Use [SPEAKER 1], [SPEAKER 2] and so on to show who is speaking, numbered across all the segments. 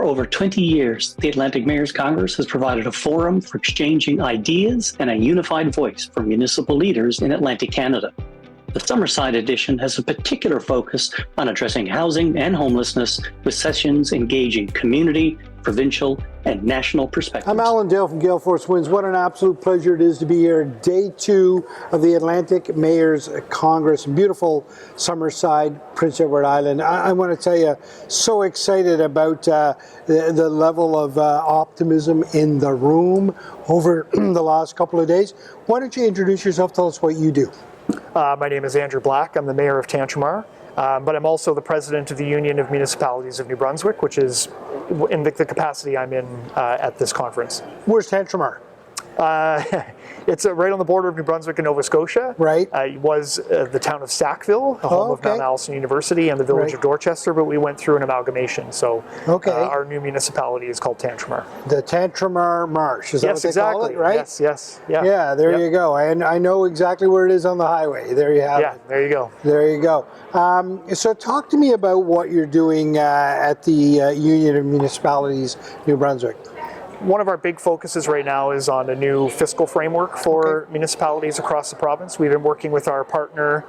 [SPEAKER 1] For over 20 years, the Atlantic Mayors Congress has provided a forum for exchanging ideas and a unified voice for municipal leaders in Atlantic Canada. The Summerside edition has a particular focus on addressing housing and homelessness, with sessions engaging community, provincial, and national perspectives.
[SPEAKER 2] I'm Alan Dale from Gale Force Winds. What an absolute pleasure it is to be here. Day 2 of the Atlantic Mayors Congress. Beautiful Summerside, Prince Edward Island. I want to tell you, so excited about the level of optimism in the room over the last couple of days. Why don't you introduce yourself? Tell us what you do.
[SPEAKER 3] My name is Andrew Black. I'm the mayor of Tantramar, but I'm also the president of the Union of Municipalities of New Brunswick, which is in the capacity I'm in at this conference.
[SPEAKER 2] Where's Tantramar?
[SPEAKER 3] It's right on the border of New Brunswick and Nova Scotia.
[SPEAKER 2] Right.
[SPEAKER 3] It was the town of Sackville, the home of Mount Allison University, and the village of Dorchester, but we went through an amalgamation. So our new municipality is called Tantramar.
[SPEAKER 2] The Tantramar Marsh, is that what they call it, right?
[SPEAKER 3] Yes, yes. Yeah,
[SPEAKER 2] yeah, there you go. And I know exactly where it is on the highway. There you have it.
[SPEAKER 3] Yeah, there you go.
[SPEAKER 2] There you go. So talk to me about what you're doing at the Union of Municipalities, New Brunswick.
[SPEAKER 3] One of our big focuses right now is on a new fiscal framework for municipalities across the province. We've been working with our partner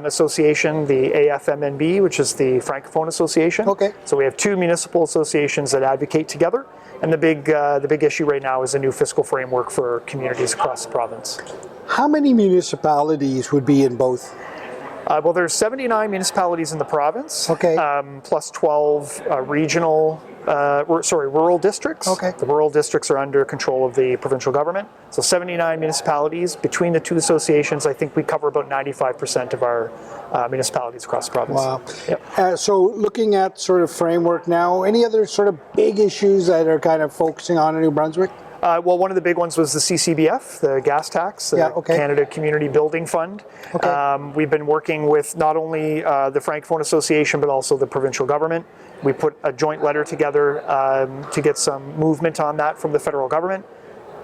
[SPEAKER 3] association, the AFMNB, which is the Francophone Association. So we have 2 municipal associations that advocate together, and the big issue right now is a new fiscal framework for communities across the province.
[SPEAKER 2] How many municipalities would be in both?
[SPEAKER 3] Well, there's 79 municipalities in the province, plus 12 rural districts. The rural districts are under control of the provincial government. So 79 municipalities. Between the 2 associations, I think we cover about 95% of our municipalities across the province.
[SPEAKER 2] Wow. Yep. So looking at sort of framework now, any other sort of big issues that are kind of focusing on in New Brunswick?
[SPEAKER 3] Well, one of the big ones was the CCBF, the gas tax, the Canada Community Building Fund. We've been working with not only the Francophone Association, but also the provincial government. We put a joint letter together to get some movement on that from the federal government.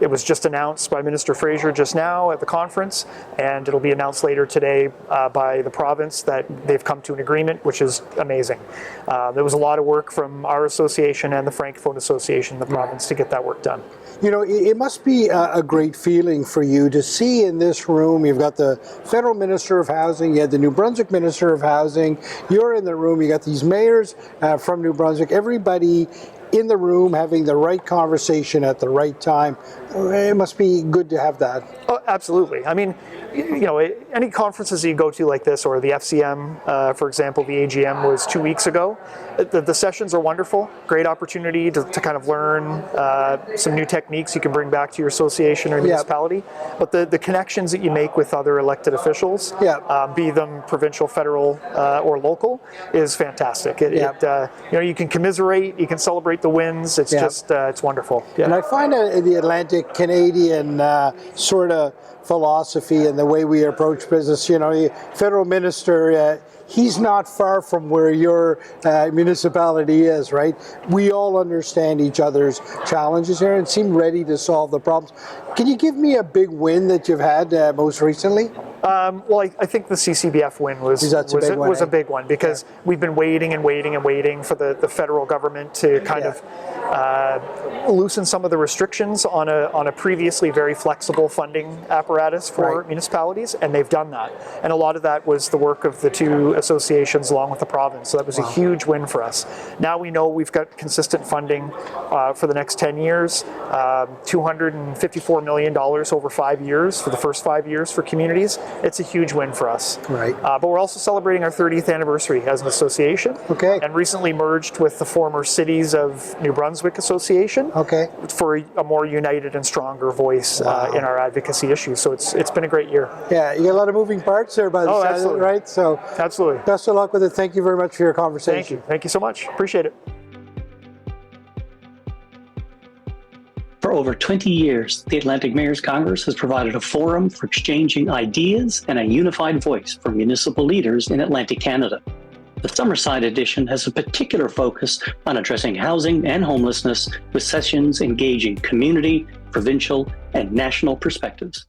[SPEAKER 3] It was just announced by Minister Fraser just now at the conference, and it'll be announced later today by the province that they've come to an agreement, which is amazing. There was a lot of work from our association and the Francophone Association in the province to get that work done.
[SPEAKER 2] You know, it must be a great feeling for you to see in this room, you've got the Federal Minister of Housing, you had the New Brunswick Minister of Housing, you're in the room, you got these mayors from New Brunswick, everybody in the room having the right conversation at the right time. It must be good to have that.
[SPEAKER 3] Oh, absolutely. I mean, you know, any conferences that you go to like this, or the FCM, for example, the AGM was 2 weeks ago. The sessions are wonderful. Great opportunity to kind of learn some new techniques you can bring back to your association or municipality. But the connections that you make with other elected officials, be them provincial, federal, or local, is fantastic. You know, you can commiserate, you can celebrate the wins. It's just, it's wonderful.
[SPEAKER 2] And I find the Atlantic Canadian sort of philosophy and the way we approach business, you know, the federal minister, he's not far from where your municipality is, right? We all understand each other's challenges here and seem ready to solve the problems. Can you give me a big win that you've had most recently?
[SPEAKER 3] Well, I think the CCBF win was a big one, because we've been waiting and waiting and waiting for the federal government to kind of loosen some of the restrictions on a previously very flexible funding apparatus for municipalities, and they've done that. And a lot of that was the work of the 2 associations along with the province, so that was a huge win for us. Now we know we've got consistent funding for the next 10 years, $254 million over 5 years for the first 5 years for communities. It's a huge win for us. But we're also celebrating our 30th anniversary as an association, and recently merged with the former Cities of New Brunswick Association for a more united and stronger voice in our advocacy issues. So it's been a great year. Yeah,
[SPEAKER 2] you got a lot of moving parts there by the side of it, right? So
[SPEAKER 3] absolutely.
[SPEAKER 2] Best of luck with it. Thank you very much for your conversation.
[SPEAKER 3] Thank you. Thank you so much. Appreciate it.
[SPEAKER 1] For over 20 years, the Atlantic Mayors Congress has provided a forum for exchanging ideas and a unified voice for municipal leaders in Atlantic Canada. The Summerside edition has a particular focus on addressing housing and homelessness, with sessions engaging community, provincial, and national perspectives.